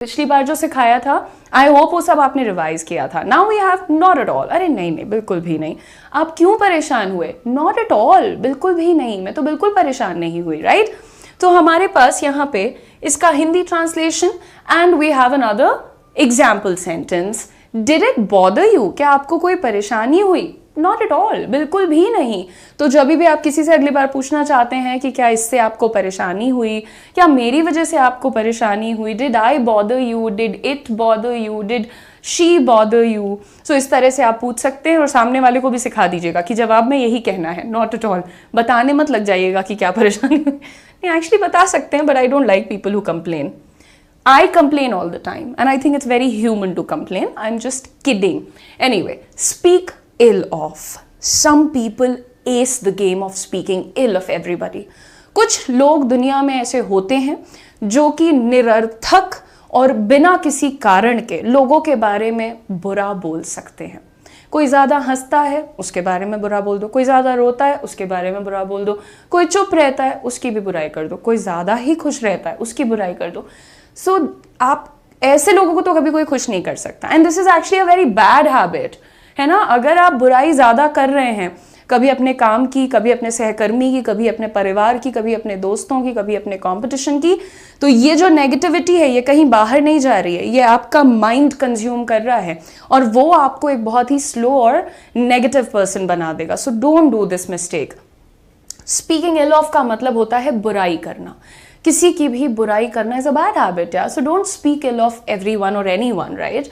पिछली बार जो सिखाया था आई होप वो सब आपने रिवाइज किया था. Now we have not at all. अरे नहीं नहीं बिल्कुल भी नहीं. आप क्यों परेशान हुए? नॉट एट ऑल, बिल्कुल भी नहीं. मैं तो बिल्कुल परेशान नहीं हुई, राइट? तो हमारे पास यहाँ पे इसका Hindi translation and we have another example sentence. Did it bother you? क्या आपको कोई परेशानी हुई? नॉट एट ऑल, बिल्कुल भी नहीं. तो जब भी आप किसी से अगली बार पूछना चाहते हैं कि क्या इससे आपको परेशानी हुई, क्या मेरी वजह से आपको परेशानी हुई, did I bother you, did it bother you, did she bother you, so इस तरह से आप पूछ सकते हैं और सामने वाले को भी सिखा दीजिएगा कि जवाब में यही कहना है, नॉट एट ऑल. बताने मत लग जाइएगा कि क्या परेशानी हुई. नहीं, एक्चुअली बता सकते हैं, but I don't like people who complain. I complain all the time and I think it's very human to complain. I'm just kidding. Anyway, speak ill of. Some people ace the game of speaking ill of everybody. कुछ लोग दुनिया में ऐसे होते हैं जो कि निरर्थक और बिना किसी कारण के लोगों के बारे में बुरा बोल सकते हैं. कोई ज़्यादा हंसता है उसके बारे में बुरा बोल दो, कोई ज़्यादा रोता है उसके बारे में बुरा बोल दो, कोई चुप रहता है उसकी भी बुराई कर दो, कोई ज़्यादा ही खुश रहता है उसकी बुराई कर दो. सो आप ऐसे लोगों को तो कभी कोई खुश नहीं कर सकता. And this is actually a very bad habit, है ना? अगर आप बुराई ज़्यादा कर रहे हैं, कभी अपने काम की, कभी अपने सहकर्मी की, कभी अपने परिवार की, कभी अपने दोस्तों की, कभी अपने कंपटीशन की, तो ये जो नेगेटिविटी है ये कहीं बाहर नहीं जा रही है, ये आपका माइंड कंज्यूम कर रहा है और वो आपको एक बहुत ही स्लो और नेगेटिव पर्सन बना देगा. So don't do this mistake. Speaking ill of का मतलब होता है बुराई करना. किसी की भी बुराई करना इज अ बैड हैबिट यार. So don't speak ill of everyone और anyone, right?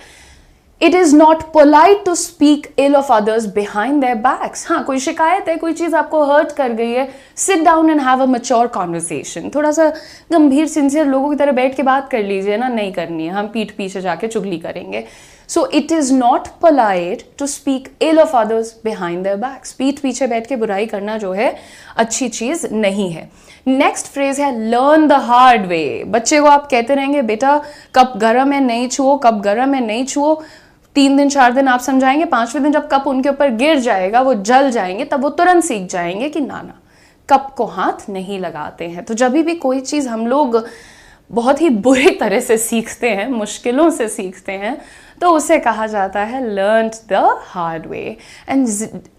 It is not polite to speak ill of others behind their backs. हाँ, कोई शिकायत है, कोई चीज आपको हर्ट कर गई है, sit down and have a mature conversation. थोड़ा सा गंभीर सिंसियर लोगों की तरह बैठ के बात कर लीजिए ना. नहीं करनी है, हम पीठ पीछे जाके चुगली करेंगे. So it is not polite to speak ill of others behind their backs. पीठ पीछे बैठ के बुराई करना जो है अच्छी चीज नहीं है. नेक्स्ट फ्रेज है लर्न द हार्ड वे. बच्चे को आप कहते रहेंगे बेटा कप गर्म है नहीं छुओ, कप गर्म है नहीं छुओ. 3 दिन 4 दिन आप समझाएंगे, 5वें दिन जब कप उनके ऊपर गिर जाएगा, वो जल जाएंगे, तब वो तुरंत सीख जाएंगे कि ना ना कप को हाथ नहीं लगाते हैं. तो जब भी कोई चीज हम लोग बहुत ही बुरी तरह से सीखते हैं, मुश्किलों से सीखते हैं, तो उसे कहा जाता है learn the hard way. And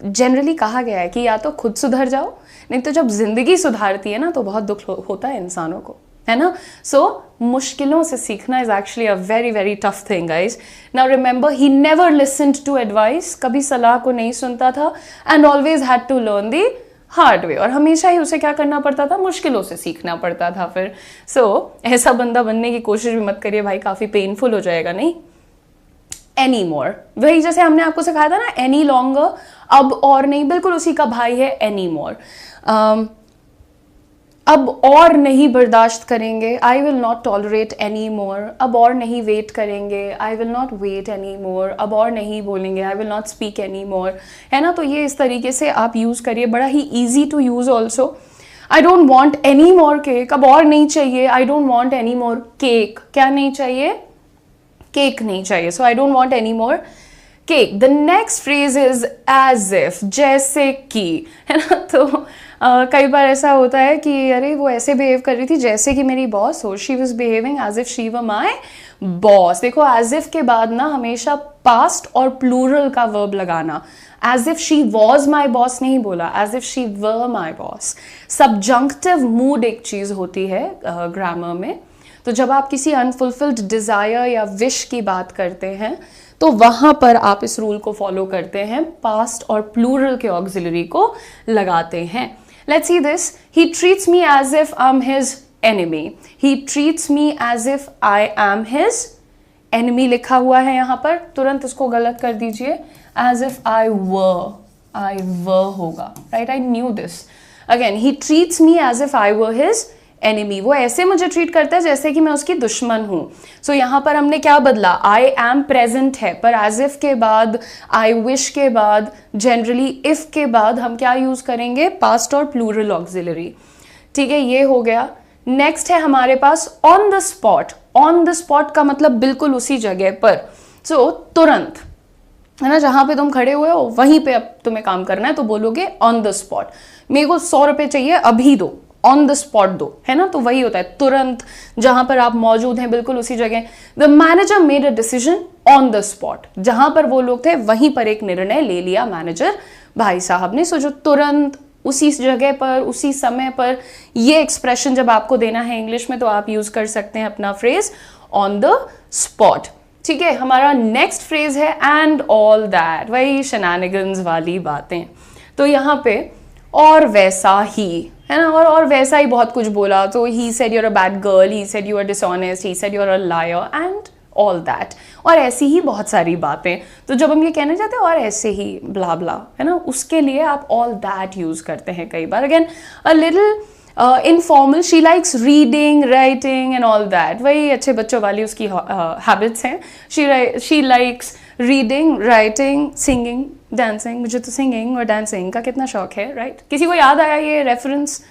generally कहा गया है कि या तो खुद सुधर जाओ, नहीं तो जब जिंदगी सुधारती है ना तो बहुत दुख होता है इंसानों को, है ना? सो मुश्किलों से सीखना is actually a very very tough thing guys. Now remember he never listened to advice. कभी सलाह को नहीं सुनता था and always had to learn the hard way. और हमेशा ही उसे क्या करना पड़ता था? मुश्किलों से सीखना पड़ता था फिर. सो ऐसा बंदा बनने की कोशिश भी मत करिए भाई, काफी पेनफुल हो जाएगा. नहीं, एनी मोर, वही जैसे हमने आपको सिखाया था ना, एनी लॉन्गर, अब और नहीं, बिल्कुल उसी का भाई है एनी मोर. अब और नहीं बर्दाश्त करेंगे, I will not tolerate any more. अब और नहीं वेट करेंगे, I will not wait any more. अब और नहीं बोलेंगे, I will not speak any more, है ना? तो ये इस तरीके से आप यूज करिए, बड़ा ही easy to use also. I don't want any more cake. अब और नहीं चाहिए, I don't want any more cake. क्या नहीं चाहिए? केक नहीं चाहिए. So I don't want any more cake. The next phrase is as if, जैसे कि, है ना? तो कई बार ऐसा होता है कि अरे वो ऐसे बिहेव कर रही थी जैसे कि मेरी बॉस हो. She was behaving as if she were my boss. देखो एज इफ के बाद ना हमेशा पास्ट और प्लूरल का वर्ब लगाना. As if she was my boss नहीं बोला, as if she were my boss. Subjunctive mood एक चीज होती है ग्रामर में. तो जब आप किसी अनफुलफिल्ड डिजायर या विश की बात करते हैं तो वहां पर आप इस रूल को फॉलो करते हैं, पास्ट और प्लूरल के ऑक्सिलरी को लगाते हैं. Let's see this. He treats me as if I am his enemy. He treats me as if I am his enemy लिखा हुआ है यहाँ पर, तुरंत इसको गलत कर दीजिए. एज इफ आई वर होगा, right? I knew this. Again, he treats me as if I were his enemy. वो ऐसे मुझे ट्रीट करता है जैसे कि मैं उसकी दुश्मन हूं. सो यहां पर हमने क्या बदला? आई एम प्रेजेंट है, पर एज इफ के बाद, आई विश के बाद, जनरली इफ के बाद हम क्या यूज करेंगे? पास्ट और प्लूरल ऑक्सिलरी. ठीक है, ये हो गया. नेक्स्ट है हमारे pass on the spot. On the spot का मतलब बिल्कुल उसी जगह पर. सो तुरंत, है ना? जहां पे तुम खड़े हुए हो वहीं पे अब तुम्हें काम करना है, तो बोलोगे ऑन द स्पॉट. मेरे को 100 रुपए चाहिए, अभी दो. ऑन द स्पॉट दो, है ना, तो वही होता है तुरंत, जहां पर आप मौजूद हैं बिल्कुल उसी जगह। The manager made a decision on the spot, जहां पर वो लोग थे वहीं पर एक निर्णय ले लिया मैनेजर भाई साहब ने। सो जो तुरंत, उसी जगह पर, उसी समय पर, ये एक्सप्रेशन जब आपको देना है इंग्लिश में तो आप यूज कर सकते हैं अपना फ्रेज ऑन द स्पॉट। ठीक है, हमारा नेक्स्ट फ्रेज है एंड ऑल दैट, वही शेनानिगन्स वाली बातें। तो यहाँ पे और वैसा ही, है ना, और वैसा ही बहुत कुछ बोला। तो he said you're a bad girl, he said you are dishonest, he said you are a liar and all that, और ऐसी ही बहुत सारी बातें। तो जब हम ये कहने जाते हैं और ऐसे ही ब्ला ब्ला, है ना, उसके लिए आप ऑल दैट यूज करते हैं कई बार। Again a little informal, she likes reading, writing and all that, वही अच्छे बच्चों वाली उसकी हैबिट्स हैं। She likes reading, writing, singing, dancing. मुझे तो सिंगिंग और डांसिंग का कितना शौक है, राइट? किसी को याद आया ये रेफरेंस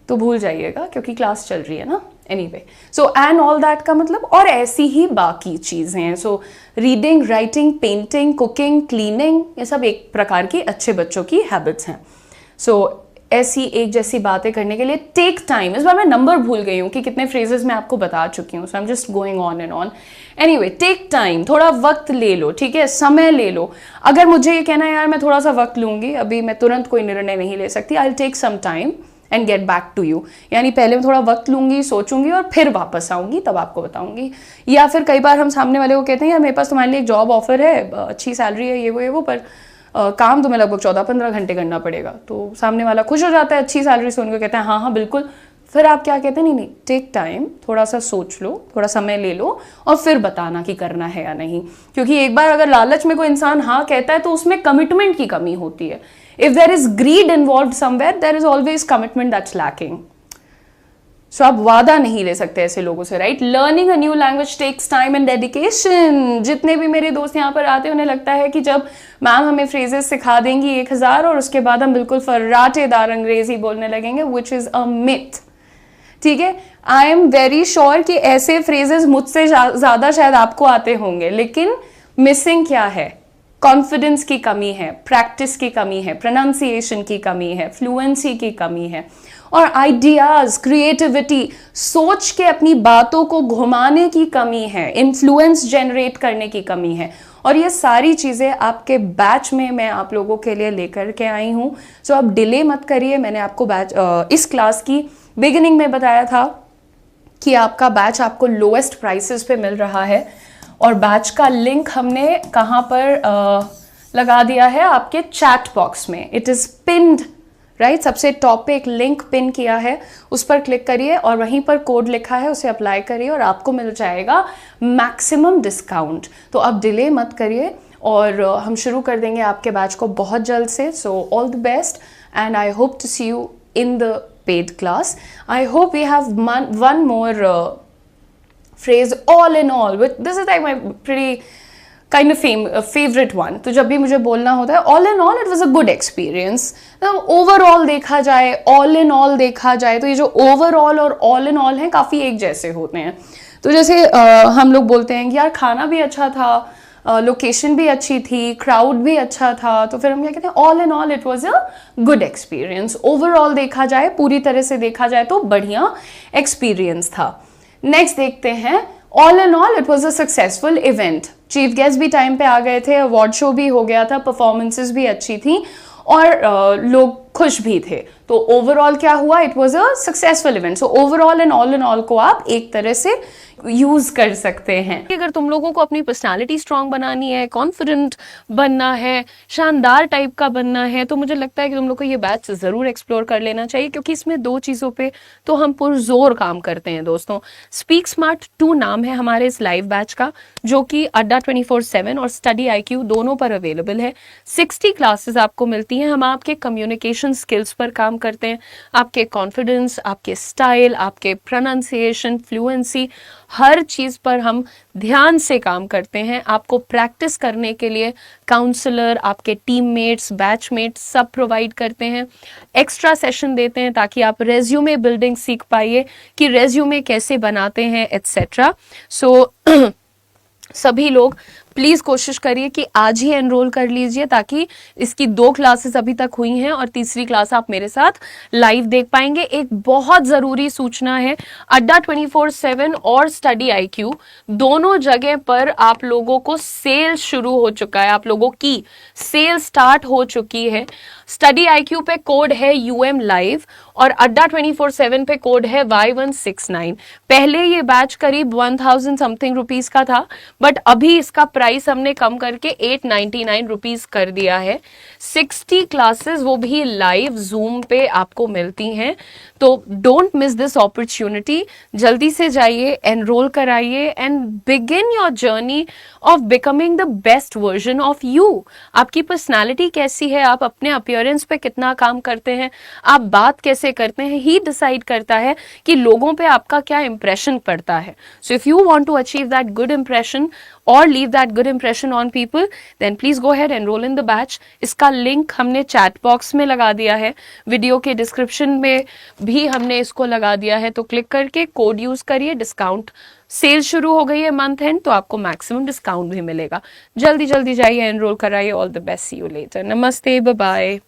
तो भूल जाइएगा क्योंकि क्लास चल रही है ना। Anyway, so and all that का मतलब और ऐसी ही बाकी चीजें हैं। So reading, writing, painting, cooking, cleaning, ये सब एक प्रकार की अच्छे बच्चों की हैबिट्स हैं। सो ऐसी एक जैसी बातें करने के लिए टेक टाइम। इस बार मैं नंबर भूल गई हूँ कि कितने फ्रेजेस मैं आपको बता चुकी हूँ, so I am just going on and on. Anyway, take time, थोड़ा वक्त ले लो, ठीक है, समय ले लो। अगर मुझे ये कहना है यार मैं थोड़ा सा वक्त लूंगी, अभी मैं तुरंत कोई निर्णय नहीं ले सकती, I will take some time and get back to you, यानी पहले मैं थोड़ा वक्त लूंगी, सोचूंगी और फिर वापस आऊंगी, तब आपको बताऊंगी। या फिर कई बार हम सामने वाले को कहते हैं यार मेरे पास तुम्हारे लिए एक जॉब ऑफर है, अच्छी सैलरी है, ये वो, पर काम तुम्हें लगभग 14-15 घंटे करना पड़ेगा। तो सामने वाला खुश हो जाता है अच्छी सैलरी से, उनको कहते हैं हाँ हाँ बिल्कुल। फिर आप क्या कहते हैं, नहीं नहीं, टेक टाइम, थोड़ा सा सोच लो, थोड़ा समय ले लो और फिर बताना कि करना है या नहीं। क्योंकि एक बार अगर लालच में कोई इंसान हाँ कहता है तो उसमें कमिटमेंट की कमी होती है। If there is greed involved somewhere, there is always commitment that's lacking. So आप वादा नहीं ले सकते ऐसे लोगों से, right? Learning a new language takes time and dedication. जितने भी मेरे दोस्त यहाँ पर आते हैं उन्हें लगता है कि जब मैम हमें फ्रेजेस सिखा देंगी 1000 और उसके बाद हम बिल्कुल फर्राटेदार अंग्रेजी बोलने लगेंगे, विच इज अ मिथ। ठीक है, आई एम वेरी श्योर कि ऐसे फ्रेजेस मुझसे ज्यादा शायद आपको आते होंगे, लेकिन मिसिंग क्या है? कॉन्फिडेंस की कमी है, प्रैक्टिस की कमी है, प्रोनाउंसिएशन की कमी है, फ्लुएंसी की कमी है, और आइडियाज, क्रिएटिविटी, सोच के अपनी बातों को घुमाने की कमी है, इन्फ्लुएंस जनरेट करने की कमी है। और ये सारी चीजें आपके बैच में मैं आप लोगों के लिए लेकर के आई हूं। सो आप डिले मत करिए। मैंने आपको बैच इस क्लास की बिगिनिंग में बताया था कि आपका बैच आपको लोएस्ट प्राइसेस पे मिल रहा है, और बैच का लिंक हमने कहाँ पर लगा दिया है? आपके चैट बॉक्स में। It is pinned, right? सबसे टॉप पे एक लिंक पिन किया है, उस पर क्लिक करिए और वहीं पर कोड लिखा है, उसे अप्लाई करिए और आपको मिल जाएगा मैक्सिमम डिस्काउंट। तो अब डिले मत करिए और हम शुरू कर देंगे आपके बैच को बहुत जल्द से। So all the best and I hope to see you in the paid class. I hope we have one more phrase, all in all, which this is like my pretty kind of favorite one. तो जब भी मुझे बोलना होता है all in all it was a good experience. Overall देखा जाए, all in all देखा जाए तो ये जो overall और all in all हैं काफ़ी एक जैसे होते हैं। तो जैसे हम लोग बोलते हैं कि यार खाना भी अच्छा था, लोकेशन भी अच्छी थी, क्राउड भी अच्छा था, तो फिर हम क्या कहते हैं? All in all it was a good experience. Overall देखा जाए, पूरी तरह से देखा जाए तो बढ़िया एक्सपीरियंस था। नेक्स्ट देखते हैं, all in all it was a successful event. Chief guest भी टाइम पे आ गए थे, अवार्ड शो भी हो गया था, परफॉर्मेंसेस भी अच्छी थी और लोग खुश भी थे। तो ओवरऑल क्या हुआ? It was a successful event. So overall and all in all को आप एक तरह से यूज कर सकते हैं। अगर तुम लोगों को अपनी पर्सनालिटी स्ट्रांग बनानी है, कॉन्फिडेंट बनना है, शानदार टाइप का बनना है, तो मुझे लगता है कि तुम लोग को ये बैच जरूर एक्सप्लोर कर लेना चाहिए, क्योंकि इसमें दो चीजों पे तो हम पुरजोर काम करते हैं दोस्तों। स्पीक स्मार्ट 2 नाम है हमारे इस लाइव बैच का, जो कि अड्डा 24/7 और स्टडी IQ दोनों पर अवेलेबल है। 60 क्लासेस आपको मिलती हैं। हम आपके कम्युनिकेशन स्किल्स पर काम करते हैं, आपके कॉन्फिडेंस, आपके स्टाइल, आपके प्रोनाउंसिएशन, फ्लुएंसी, हर चीज पर हम ध्यान से काम करते हैं। आपको प्रैक्टिस करने के लिए काउंसलर, आपके टीममेट्स, बैचमेट्स सब प्रोवाइड करते हैं। एक्स्ट्रा सेशन देते हैं ताकि आप रेज्यूमे बिल्डिंग सीख पाइए कि रेज्यूमे कैसे बनाते हैं, एटसेट्रा। सो सभी लोग प्लीज कोशिश करिए कि आज ही एनरोल कर लीजिए, ताकि इसकी 2 क्लासेस अभी तक हुई हैं और तीसरी क्लास आप मेरे साथ लाइव देख पाएंगे। एक बहुत जरूरी सूचना है, अड्डा 24/7 और स्टडी IQ दोनों जगह पर आप लोगों को सेल शुरू हो चुका है, आप लोगों की सेल स्टार्ट हो चुकी है। स्टडी IQ पे कोड है UM लाइव और अड्डा 24/7 पे कोड है Y169। पहले ये बैच करीब 1000 समथिंग रुपीज का था, बट अभी इसका प्राइस हमने कम करके 899 रुपीज कर दिया है। 60 क्लासेस वो भी लाइव जूम पे आपको मिलती हैं, तो डोंट मिस दिस अपॉर्चुनिटी। जल्दी से जाइए, एनरोल कराइए and begin your journey of becoming the best version of you. आपकी पर्सनालिटी कैसी है, आप अपने अपीयरेंस पे कितना काम करते हैं, आप बात कैसे करते हैं, ही डिसाइड करता है कि लोगों पे आपका क्या इंप्रेशन पड़ता है। So if you want to achieve that good impression और leave that good impression on people, then please go ahead enrol in the batch. इसका लिंक हमने चैट बॉक्स में लगा दिया है, वीडियो के डिस्क्रिप्शन में भी हमने इसको लगा दिया है, तो क्लिक करके कोड यूज करिए। डिस्काउंट सेल शुरू हो गई है मंथ एंड, तो आपको मैक्सिमम डिस्काउंट भी मिलेगा। जल्दी जल्दी जाइए, एनरोल कराइए। All the best, see you later. नमस्ते, बाय बाय।